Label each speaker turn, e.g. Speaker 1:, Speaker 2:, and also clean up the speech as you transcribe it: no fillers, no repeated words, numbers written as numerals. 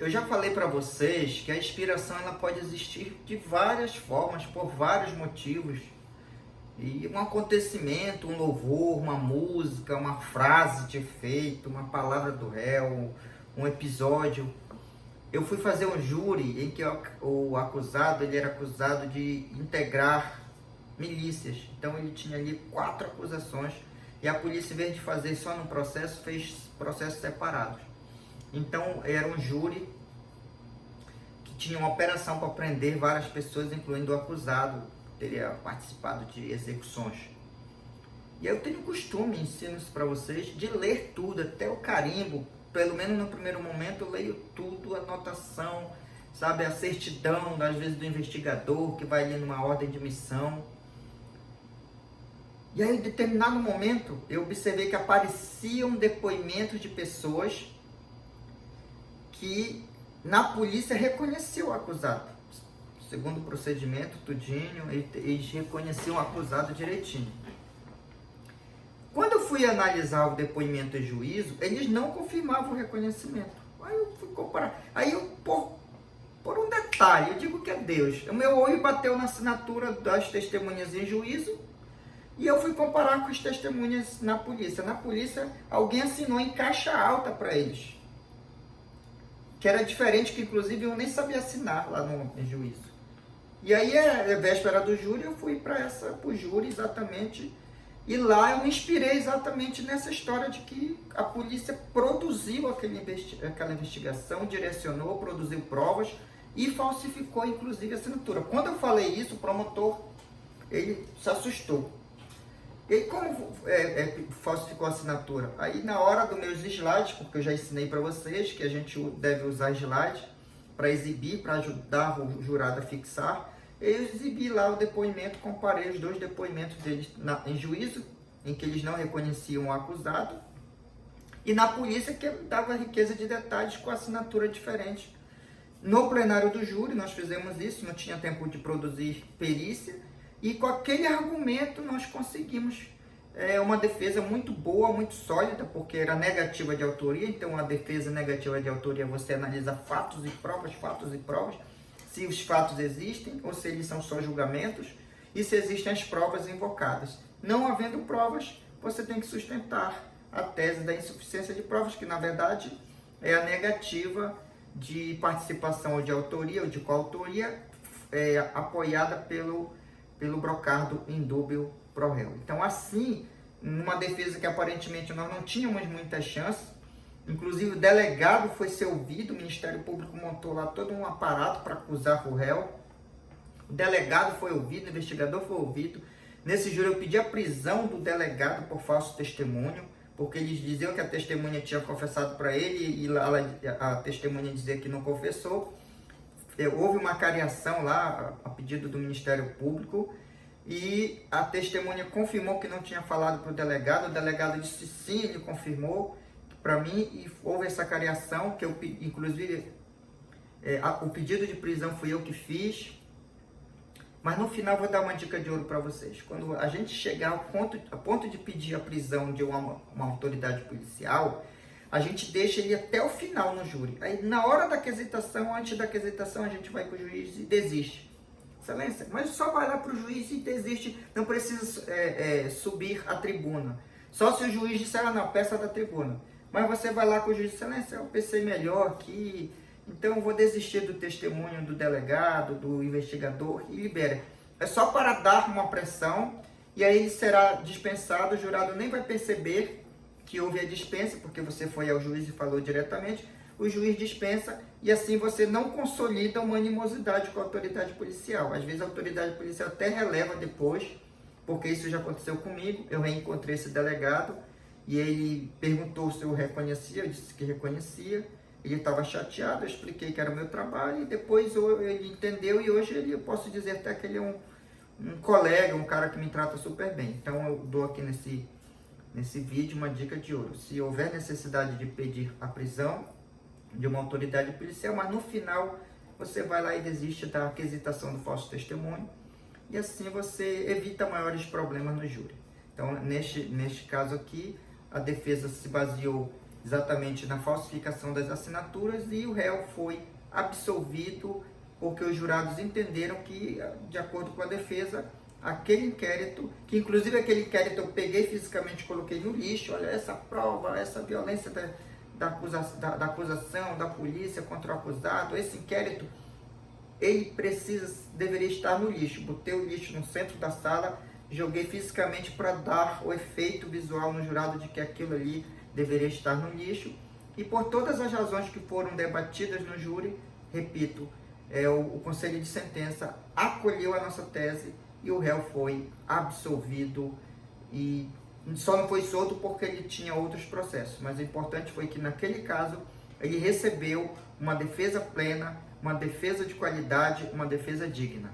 Speaker 1: Eu já falei para vocês que a inspiração ela pode existir de várias formas, por vários motivos. E um acontecimento, um louvor, uma música, uma frase de efeito, uma palavra do réu, um episódio. Eu fui fazer um júri em que o acusado ele era acusado de integrar milícias. Então ele tinha ali 4 acusações e a polícia, em vez de fazer só no processo, fez processos separados. Então era um júri que tinha uma operação para prender várias pessoas, incluindo o acusado, que teria participado de execuções. E eu tenho costume, ensino isso para vocês, de ler tudo, até o carimbo. Pelo menos no primeiro momento eu leio tudo, a anotação, sabe, a certidão, às vezes do investigador, que vai ali numa ordem de missão. E aí, em determinado momento, eu observei que apareciam depoimentos de pessoas que na polícia reconheceu o acusado. Segundo o procedimento, tudinho, eles reconheciam o acusado direitinho. Quando eu fui analisar o depoimento e juízo, eles não confirmavam o reconhecimento. Aí eu fui comparar. Aí eu, por um detalhe, eu digo que é Deus. O meu olho bateu na assinatura das testemunhas em juízo e eu fui comparar com as testemunhas na polícia. Na polícia, alguém assinou em caixa alta para eles. Que era diferente, que inclusive eu nem sabia assinar lá no juízo. E aí, a véspera do júri, eu fui para o júri exatamente. E lá eu me inspirei exatamente nessa história de que a polícia produziu aquela investigação, direcionou, produziu provas e falsificou inclusive a assinatura. Quando eu falei isso, o promotor ele se assustou. E como falsificou a assinatura? Aí na hora dos meus slides, porque eu já ensinei para vocês que a gente deve usar slides para exibir, para ajudar o jurado a fixar, eu exibi lá o depoimento, comparei os 2 depoimentos deles em juízo, em que eles não reconheciam o acusado, e na polícia, que dava riqueza de detalhes com assinatura diferente. No plenário do júri nós fizemos isso, não tinha tempo de produzir perícia, e com aquele argumento nós conseguimos uma defesa muito boa, muito sólida, porque era negativa de autoria. Então a defesa negativa de autoria, você analisa fatos e provas, se os fatos existem ou se eles são só julgamentos e se existem as provas invocadas. Não havendo provas, você tem que sustentar a tese da insuficiência de provas, que na verdade é a negativa de participação ou de autoria ou de coautoria apoiada pelo brocardo indúbio pro réu. Então assim, numa defesa que aparentemente nós não tínhamos muitas chances, inclusive o delegado foi ser ouvido, o Ministério Público montou lá todo um aparato para acusar o réu, o delegado foi ouvido, o investigador foi ouvido. Nesse júri eu pedi a prisão do delegado por falso testemunho, porque eles diziam que a testemunha tinha confessado para ele e a testemunha dizia que não confessou. Houve uma cariação lá, a pedido do Ministério Público, e a testemunha confirmou que não tinha falado para o delegado disse sim, ele confirmou para mim, e houve essa cariação, que eu, inclusive, o pedido de prisão fui eu que fiz, mas no final vou dar uma dica de ouro para vocês. Quando a gente chegar a ponto de pedir a prisão de uma autoridade policial, a gente deixa ele até o final no júri. Aí na hora da quesitação, antes da quesitação, a gente vai para o juiz e desiste. Excelência, mas só vai lá para o juiz e desiste, não precisa subir à tribuna. Só se o juiz disser, não, peça da tribuna. Mas você vai lá com o juiz, excelência, eu pensei melhor aqui, então eu vou desistir do testemunho do delegado, do investigador, e libera. É só para dar uma pressão, e aí ele será dispensado, o jurado nem vai perceber que houve a dispensa, porque você foi ao juiz e falou diretamente, o juiz dispensa, e assim você não consolida uma animosidade com a autoridade policial. Às vezes a autoridade policial até releva depois, porque isso já aconteceu comigo, eu reencontrei esse delegado, e ele perguntou se eu reconhecia, eu disse que reconhecia, ele estava chateado, eu expliquei que era o meu trabalho, e depois ele entendeu, e hoje eu posso dizer até que ele é um colega, um cara que me trata super bem. Então eu dou aqui nesse vídeo uma dica de ouro. Se houver necessidade de pedir a prisão de uma autoridade policial, mas no final você vai lá e desiste da aquisitação do falso testemunho, e assim você evita maiores problemas no júri. Então, neste caso aqui, a defesa se baseou exatamente na falsificação das assinaturas, e o réu foi absolvido porque os jurados entenderam que, de acordo com a defesa, aquele inquérito, que inclusive aquele inquérito eu peguei fisicamente e coloquei no lixo, olha essa prova, essa violência da acusação, da polícia contra o acusado, esse inquérito, ele deveria estar no lixo. Botei o lixo no centro da sala, joguei fisicamente para dar o efeito visual no jurado de que aquilo ali deveria estar no lixo, e por todas as razões que foram debatidas no júri, repito, o Conselho de Sentença acolheu a nossa tese e o réu foi absolvido, e só não foi solto porque ele tinha outros processos, mas o importante foi que naquele caso ele recebeu uma defesa plena, uma defesa de qualidade, uma defesa digna.